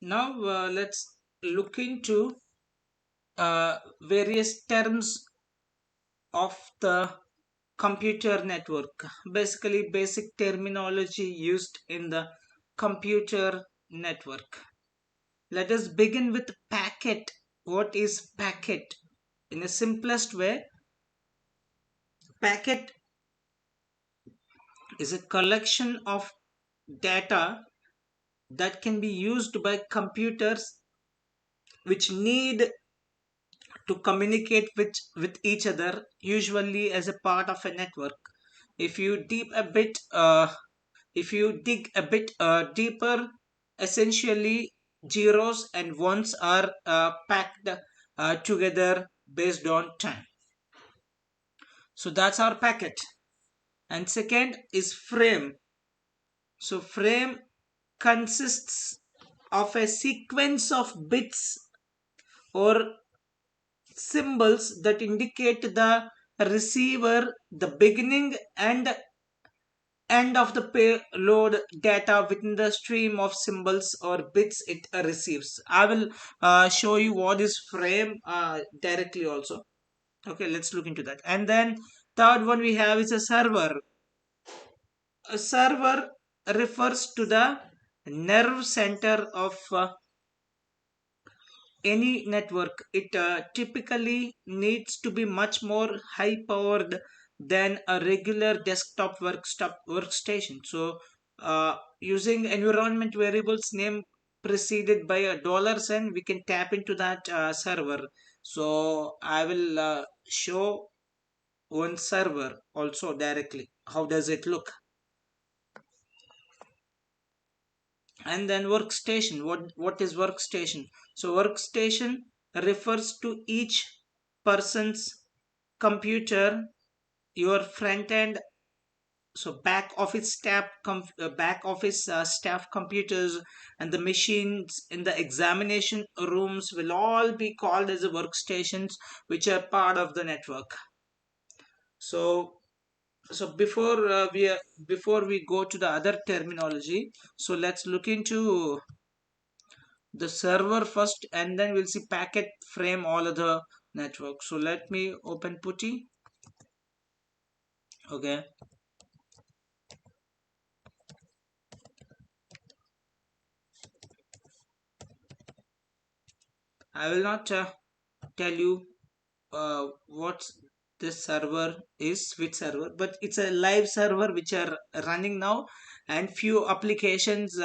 Now let's look into various terms of the computer network. Basically, basic terminology used in the computer network. Let us begin with packet. What is packet? In the simplest way, packet is a collection of data that can be used by computers which need to communicate with each other, usually as a part of a network. If you deep a bit if you dig a bit deeper, essentially zeros and ones are packed together based on time. So that's our packet. And second is frame. So frame consists of a sequence of bits or symbols that indicate the receiver, the beginning and end of the payload data within the stream of symbols or bits it receives. I will show you what is frame directly also. Okay, let's look into that. And then third one we have is a server. A server refers to the nerve center of any network. It typically needs to be much more high powered than a regular desktop workstation. So using environment variables name preceded by a dollar sign, we can tap into that server. So I will show one server also directly. How does it look? And then workstation. What is workstation? So workstation refers to each person's computer, your front end, so back office staff computers and the machines in the examination rooms will all be called as the workstations, which are part of the network. So so before we go to the other terminology, so let's look into the server first, and then we'll see packet, frame, all other network. So let me open putty. Okay, I will not tell you what this server is, which server, but it's a live server which are running now, and few applications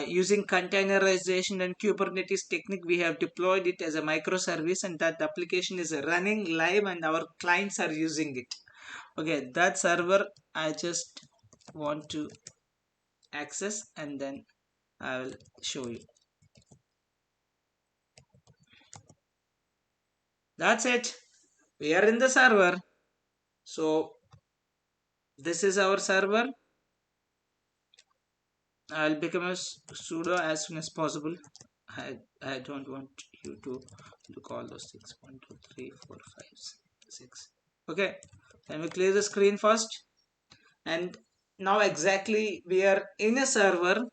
using containerization and Kubernetes technique, we have deployed it as a microservice, and that application is running live and our clients are using it. Okay, that server I just want to access, and then I will show you. That's it. We are in the server. So this is our server. I'll become a sudo as soon as possible. I don't want you to look all those things. 1, 2, 3, 4, 5, 6. Okay. Then we clear the screen first. And now exactly we are in a server.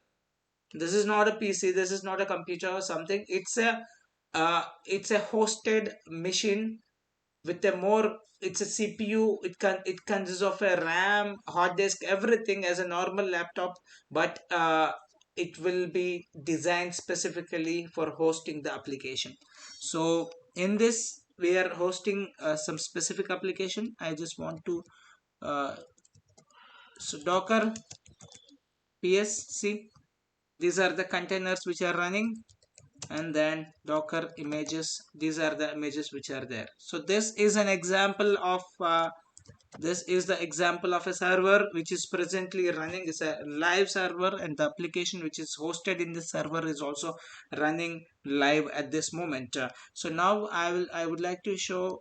This is not a PC. This is not a computer or something. It's a hosted machine with a more, it's a CPU. It consists of a RAM, hard disk, everything as a normal laptop, but it will be designed specifically for hosting the application. So in this we are hosting some specific application. I just want to uh, so docker psc, these are the containers which are running, and then docker images, these are the images which are there. So this is an example of this is the example of a server which is presently running. It's a live server, and the application which is hosted in this server is also running live at this moment. So now I would like to show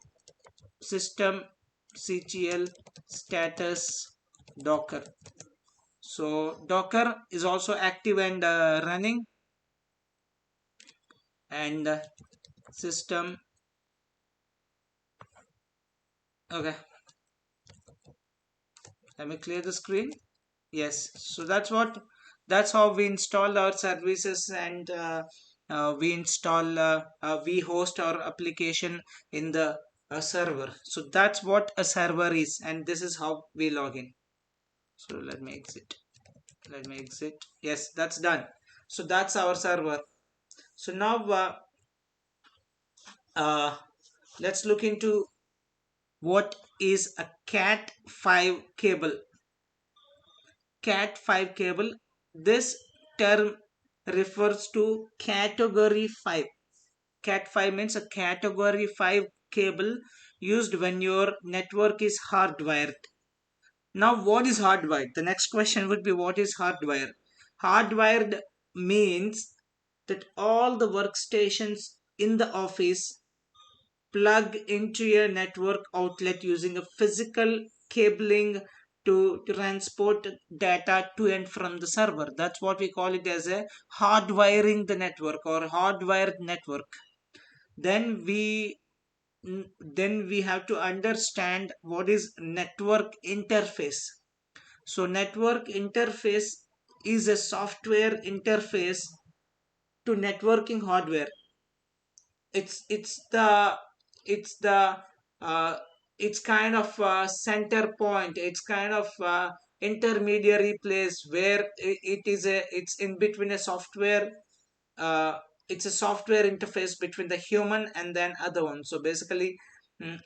systemctl status docker. So docker is also active and running, and system. Okay, let me clear the screen. Yes, so that's what That's how we install our services, and we host our application in the server. So that's what a server is, and this is how we log in. So let me exit. Yes, that's done. So that's our server. So now uh, let's look into what is a cat5 cable. Cat5 cable, this term refers to category 5. Cat 5 means a category 5 cable used when your network is hardwired. Now, what is hardwired? The next question would be, what is hardwired? Hardwired means that all the workstations in the office plug into a network outlet using a physical cabling to transport data to and from the server. That's what we call it as a hardwiring the network or hardwired network. Then we have to understand what is network interface. So network interface is a software interface to networking hardware. It's the uh, it's kind of a center point. It's kind of a intermediary place where it's in between a software. uh, it's a software interface between the human and then other one. So basically,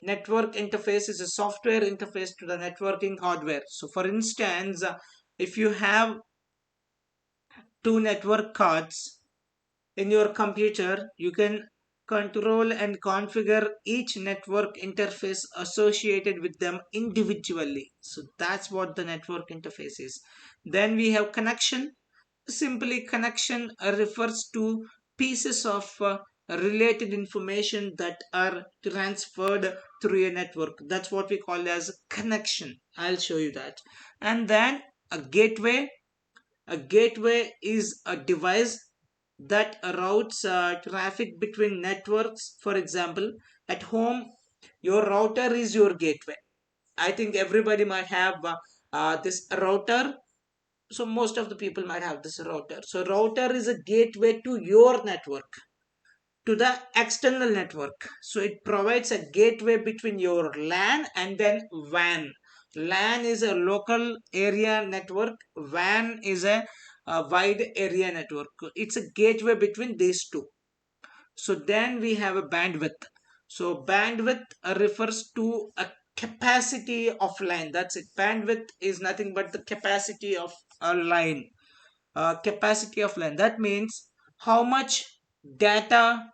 network interface is a software interface to the networking hardware. So for instance, if you have two network cards in your computer, you can control and configure each network interface associated with them individually. So that's what the network interface is. Then we have connection. Simply, connection refers to pieces of related information that are transferred through a network. That's what we call as connection. I'll show you that. And then a gateway. A gateway is a device that routes traffic between networks. For example, at home, your router is your gateway. I think everybody might have this router. So most of the people might have this router. So router is a gateway to your network, to the external network. So it provides a gateway between your LAN and then WAN. LAN is a local area network. WAN is a wide area network. It's a gateway between these two. So then we have a bandwidth. So bandwidth refers to a capacity of line. That's it. Bandwidth is nothing but the capacity of a line. Capacity of line. That means how much data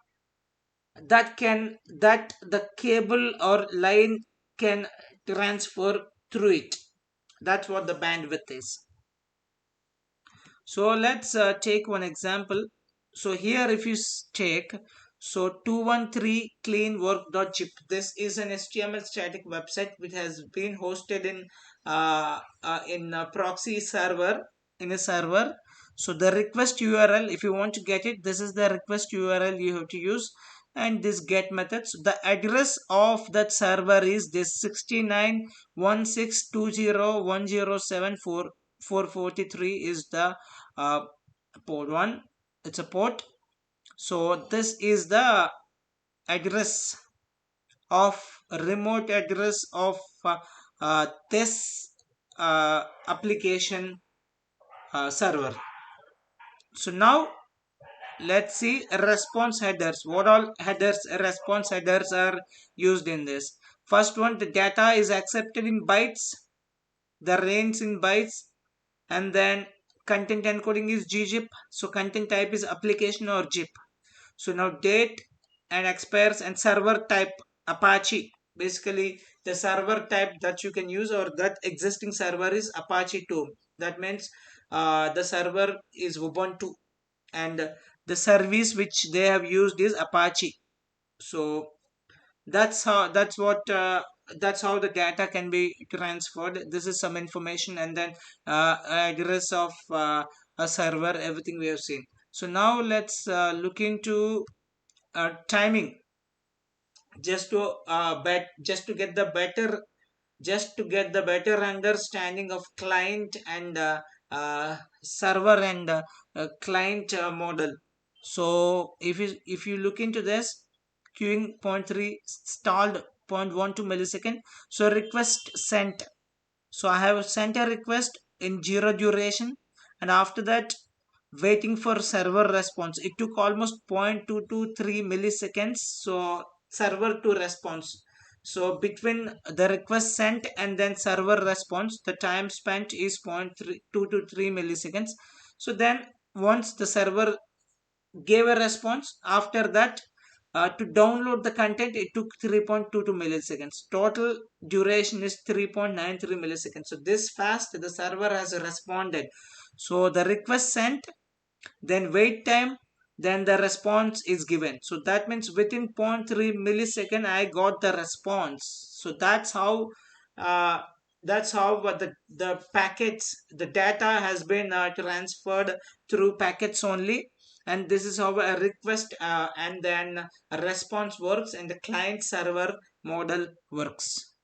that the cable or line can transfer through it. That's what the bandwidth is. So let's take one example. So here if you take, so 213 cleanwork.zip, this is an HTML static website which has been hosted in a proxy server, in a server. So the request URL, if you want to get it, this is the request URL you have to use, and this get method. So the address of that server is this 69.1620.1074.443 is the port 1. It's a port. So this is the address of remote address of this application server. So now let's see response headers. What all headers, response headers are used in this? First one, the data is accepted in bytes, the range in bytes, and then content encoding is gzip. So content type is application or zip. So now date and expires and server type Apache. Basically, the server type that you can use or that existing server is Apache 2. That means the server is Ubuntu, and the service which they have used is Apache. So that's how the data can be transferred. This is some information, and then address of a server, everything we have seen. So now let's look into timing, just to just to get the better understanding of client and server and client model. So if you look into this, queuing zero point 0.3, stalled 0.12 millisecond. So request sent. So I have sent a request in 0 duration, and after that waiting for server response. It took almost 0.223 milliseconds. So server to response. So between the request sent and then server response, the time spent is 0.223 milliseconds. So then once the server gave a response, after that to download the content it took 3.22 milliseconds. Total duration is 3.93 milliseconds. So this fast the server has responded. So the request sent, then wait time, then the response is given. So that means within zero point 0.3 millisecond I got the response. So uh, the packets, the data has been transferred through packets only. And this is how a request and then a response works and the client server model works.